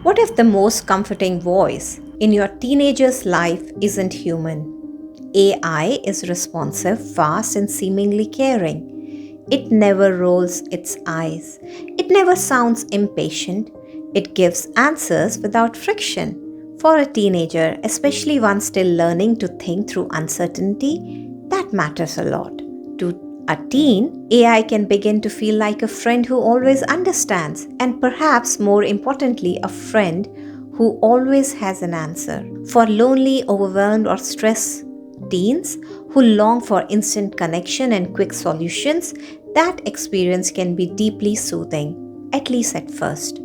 What if the most comforting voice in your teenager's life isn't human? AI is responsive, fast, and seemingly caring. It never rolls its eyes. It never sounds impatient. It gives answers without friction. For a teenager, especially one still learning to think through uncertainty, that matters a lot. To a teen, AI can begin to feel like a friend who always understands, and perhaps more importantly, a friend who always has an answer. For lonely, overwhelmed, or stressed teens who long for instant connection and quick solutions, that experience can be deeply soothing, at least at first.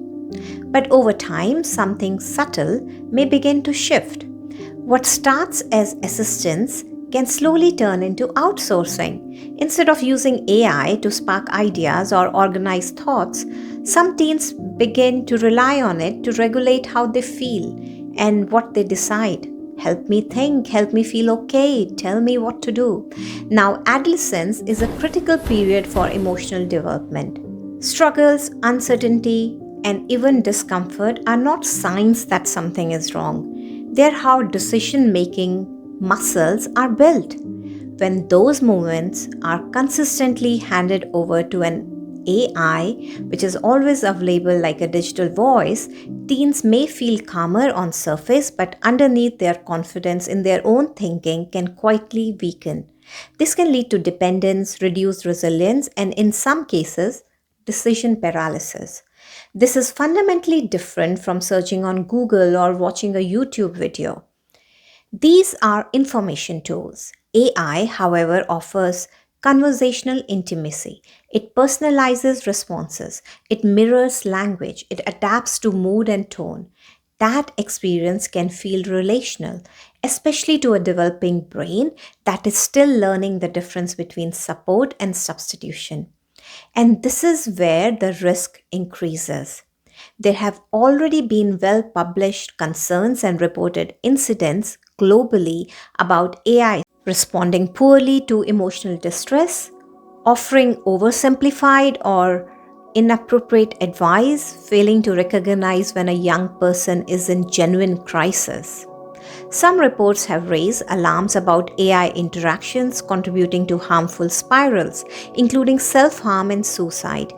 But over time, something subtle may begin to shift. What starts as assistance can slowly turn into outsourcing. Instead of using AI to spark ideas or organize thoughts, some teens begin to rely on it to regulate how they feel and what they decide. Help me think, help me feel okay, tell me what to do. Now, adolescence is a critical period for emotional development. Struggles, uncertainty, and even discomfort are not signs that something is wrong. They're how decision making muscles are built. When those moments are consistently handed over to an AI, which is always available like a digital voice, teens may feel calmer on surface, but underneath their confidence in their own thinking can quietly weaken. This can lead to dependence, reduced resilience, and in some cases, decision paralysis. This is fundamentally different from searching on Google or watching a YouTube video. These are information tools. AI, however, offers conversational intimacy. It personalizes responses, it mirrors language, it adapts to mood and tone. That experience can feel relational, especially to a developing brain that is still learning the difference between support and substitution. And this is where the risk increases. There have already been well published concerns and reported incidents globally about AI responding poorly to emotional distress, offering oversimplified or inappropriate advice, failing to recognize when a young person is in genuine crisis. Some reports have raised alarms about AI interactions contributing to harmful spirals, including self harm and suicide,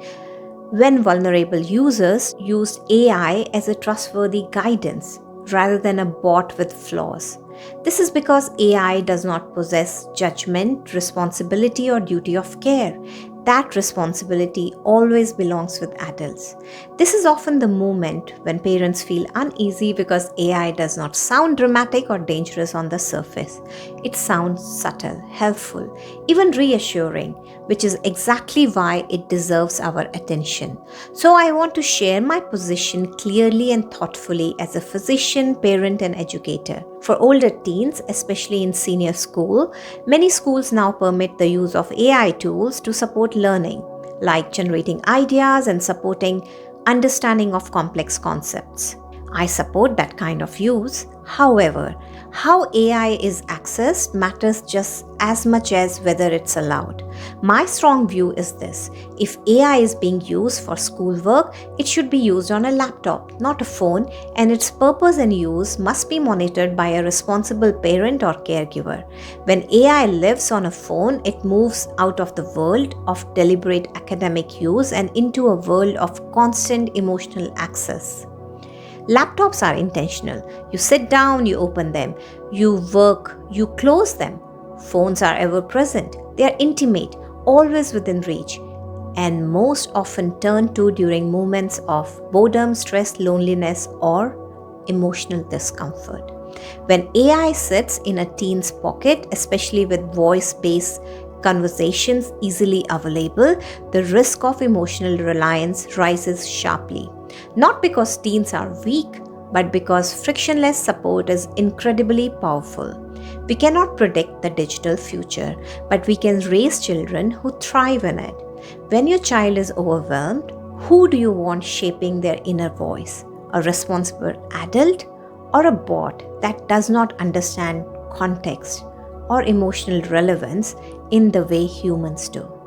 when vulnerable users used AI as a trustworthy guidance rather than a bot with flaws. This is because AI does not possess judgment, responsibility, or duty of care. That responsibility always belongs with adults. This is often the moment when parents feel uneasy because AI does not sound dramatic or dangerous on the surface. It sounds subtle, helpful, even reassuring, which is exactly why it deserves our attention. So I want to share my position clearly and thoughtfully as a physician, parent, and educator. For older teens, especially in senior school, many schools now permit the use of AI tools to support learning, like generating ideas and supporting understanding of complex concepts. I support that kind of use. However, how AI is accessed matters just as much as whether it's allowed. My strong view is this: if AI is being used for schoolwork, it should be used on a laptop, not a phone, and its purpose and use must be monitored by a responsible parent or caregiver. When AI lives on a phone, it moves out of the world of deliberate academic use and into a world of constant emotional access. Laptops are intentional. You sit down, you open them. You work, you close them. Phones are ever present. They are intimate, always within reach, and most often turned to during moments of boredom, stress, loneliness, or emotional discomfort. When AI sits in a teen's pocket, especially with voice-based conversations easily available, the risk of emotional reliance rises sharply. Not because teens are weak, but because frictionless support is incredibly powerful. We cannot predict the digital future, but we can raise children who thrive in it. When your child is overwhelmed, who do you want shaping their inner voice? A responsible adult or a bot that does not understand context or emotional relevance in the way humans do?